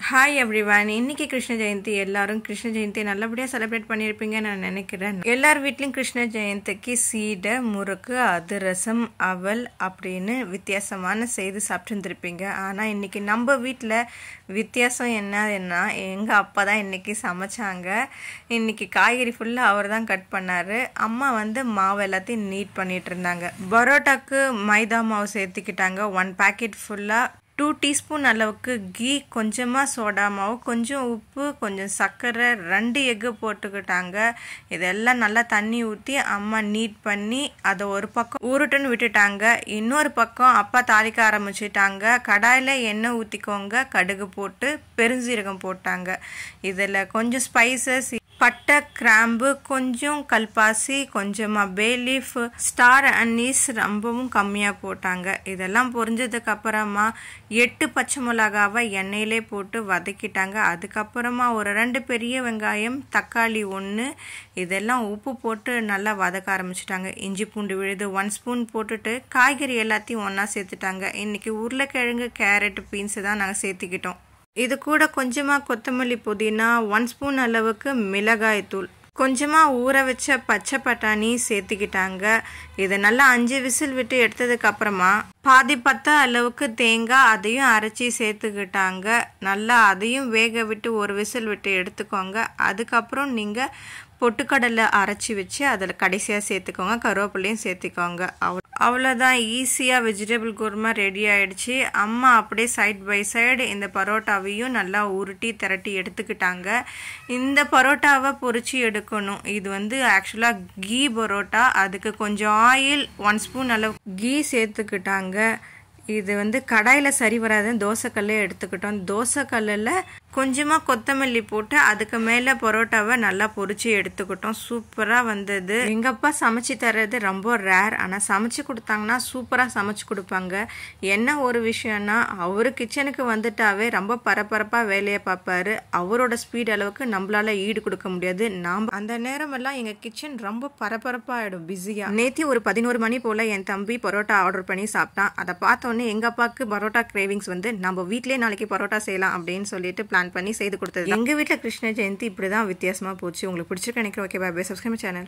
Hi everyone. இன்னைக்கு கிருஷ்ண ஜெயந்தி. எல்லாரும் கிருஷ்ண ஜெயந்தி நல்லபடியாக செலிப்ரேட் பண்ணியிருப்பீங்கன்னு நான் நினைக்கிறேன். எல்லார் வீட்லேயும் கிருஷ்ண ஜெயந்திக்கு சீடை, முறுக்கு, அதிரசம், அவல் அப்படின்னு வித்தியாசமான செய்து சாப்பிட்டுருந்துருப்பீங்க. ஆனால் இன்னைக்கு நம்ம வீட்டில் வித்தியாசம் என்னன்னா, எங்கள் அப்பா தான் இன்னைக்கு சமைச்சாங்க. இன்னைக்கு காய்கறி ஃபுல்லாக அவர் தான் கட் பண்ணார். அம்மா மாவு எல்லாத்தையும் நீட் பண்ணிட்டு இருந்தாங்க. பரோட்டாக்கு மைதா மாவு சேர்த்துக்கிட்டாங்க. 1 பாக்கெட் ஃபுல்லாக 2 டீஸ்பூன் அளவுக்கு கீ, கொஞ்சமாக சோடா மாவு, கொஞ்சம் உப்பு, கொஞ்சம் சர்க்கரை, 2 எக்கு போட்டுக்கிட்டாங்க. இதெல்லாம் நல்லா தண்ணி ஊற்றி அம்மா நீட் பண்ணி அதை ஒரு பக்கம் உருட்டுன்னு விட்டுட்டாங்க. இன்னொரு பக்கம் அப்பா தாளிக்க ஆரம்பிச்சிட்டாங்க. கடாயில் எண்ணெய் ஊற்றிக்கோங்க, கடுகு போட்டு பெருஞ்சீரகம் போட்டாங்க. இதில் கொஞ்சம் ஸ்பைசஸ், பட்டை, கிராம்பு, கொஞ்சம் கல்பாசி, கொஞ்சமாக பே லீஃப், ஸ்டார் அன்னீஸ் ரொம்பவும் கம்மியாக போட்டாங்க. இதெல்லாம் பொரிஞ்சதுக்கு அப்புறமா 8 பச்சை மிளகாவை எண்ணெயிலே போட்டு வதக்கிட்டாங்க. அதுக்கப்புறமா ஒரு 2 பெரிய வெங்காயம், தக்காளி 1, இதெல்லாம் உப்பு போட்டு நல்லா வதக்க ஆரம்பிச்சிட்டாங்க. இஞ்சி பூண்டு விழுது 1 ஸ்பூன் போட்டுட்டு காய்கறி எல்லாத்தையும் ஒன்றா சேர்த்துட்டாங்க. இன்றைக்கி உருளைக்கிழங்கு, கேரட், பீன்ஸு தான் நாங்கள் சேர்த்துக்கிட்டோம். இது கூட கொஞ்சமாக கொத்தமல்லி, புதினா, 1 ஸ்பூன் அளவுக்கு மிளகாய் தூள், கொஞ்சமாக ஊற வச்ச பச்சை பட்டாணி சேர்த்துக்கிட்டாங்க. இதை நல்லா 5 விசில் விட்டு எடுத்ததுக்கு அப்புறமா பாதி பத்த அளவுக்கு தேங்காய், அதையும் அரைச்சி சேர்த்துக்கிட்டாங்க. நல்லா அதையும் வேக விட்டு 1 விசில் விட்டு எடுத்துக்கோங்க. அதுக்கப்புறம் நீங்கள் பொட்டுக்கடலை அரைச்சி வச்சு அதில் கடைசியாக சேர்த்துக்கோங்க. கருவேப்பிலையும் சேர்த்துக்கோங்க. அவ்வளோதான், ஈஸியாக வெஜிடபிள் குருமா ரெடி ஆகிடுச்சு. அம்மா அப்படியே சைட் பை சைடு இந்த பரோட்டாவையும் நல்லா உருட்டி திரட்டி எடுத்துக்கிட்டாங்க. இந்த பரோட்டாவை பொரிச்சு எடுக்கணும். இது ஆக்சுவலாக கீ பரோட்டா. அதுக்கு கொஞ்சம் ஆயில், 1 ஸ்பூன் அளவு கீ சேர்த்துக்கிட்டாங்க. இது கடாயில் சரி வராதுன்னு தோசைக்கல்லே எடுத்துக்கிட்டோம். தோசைக்கல்லில் கொஞ்சமாக கொத்தமல்லி போட்டு அதுக்கு மேலே பரோட்டாவை நல்லா பொரிச்சு எடுத்துக்கிட்டோம். சூப்பராக வந்தது. எங்கள் அப்பா சமைச்சு தர்றது ரொம்ப ரேர், ஆனால் சமைச்சு கொடுத்தாங்கன்னா சூப்பராக சமைச்சு கொடுப்பாங்க. என்ன ஒரு விஷயம்னா, அவர் கிச்சனுக்கு வந்துட்டாவே ரொம்ப பரபரப்பாக வேலையை பார்ப்பாரு. அவரோட ஸ்பீட் அளவுக்கு நம்மளால ஈடு கொடுக்க முடியாது. நாம் அந்த நேரமெல்லாம் எங்கள் கிச்சன் ரொம்ப பரபரப்பாக ஆகிடும், பிஸியாக. நேற்று ஒரு 11 மணி போல் என் தம்பி பரோட்டா ஆர்டர் பண்ணி சாப்பிட்டான். அதை பார்த்தோன்னே எங்கள் அப்பாவுக்கு பரோட்டா கிரேவிங்ஸ் நம்ம வீட்டிலே நாளைக்கு பரோட்டா செய்யலாம் அப்படின்னு சொல்லிட்டு பிளான் பண்ணி செய்து கொடுத்தது. எங்க வீட்டில் கிருஷ்ண ஜெயந்தி இப்படிதான் வித்தியாசமா போச்சு. உங்களுக்கு பிடிச்சிருக்க நினைக்கிறேன். Okay, bye bye. Subscribe channel.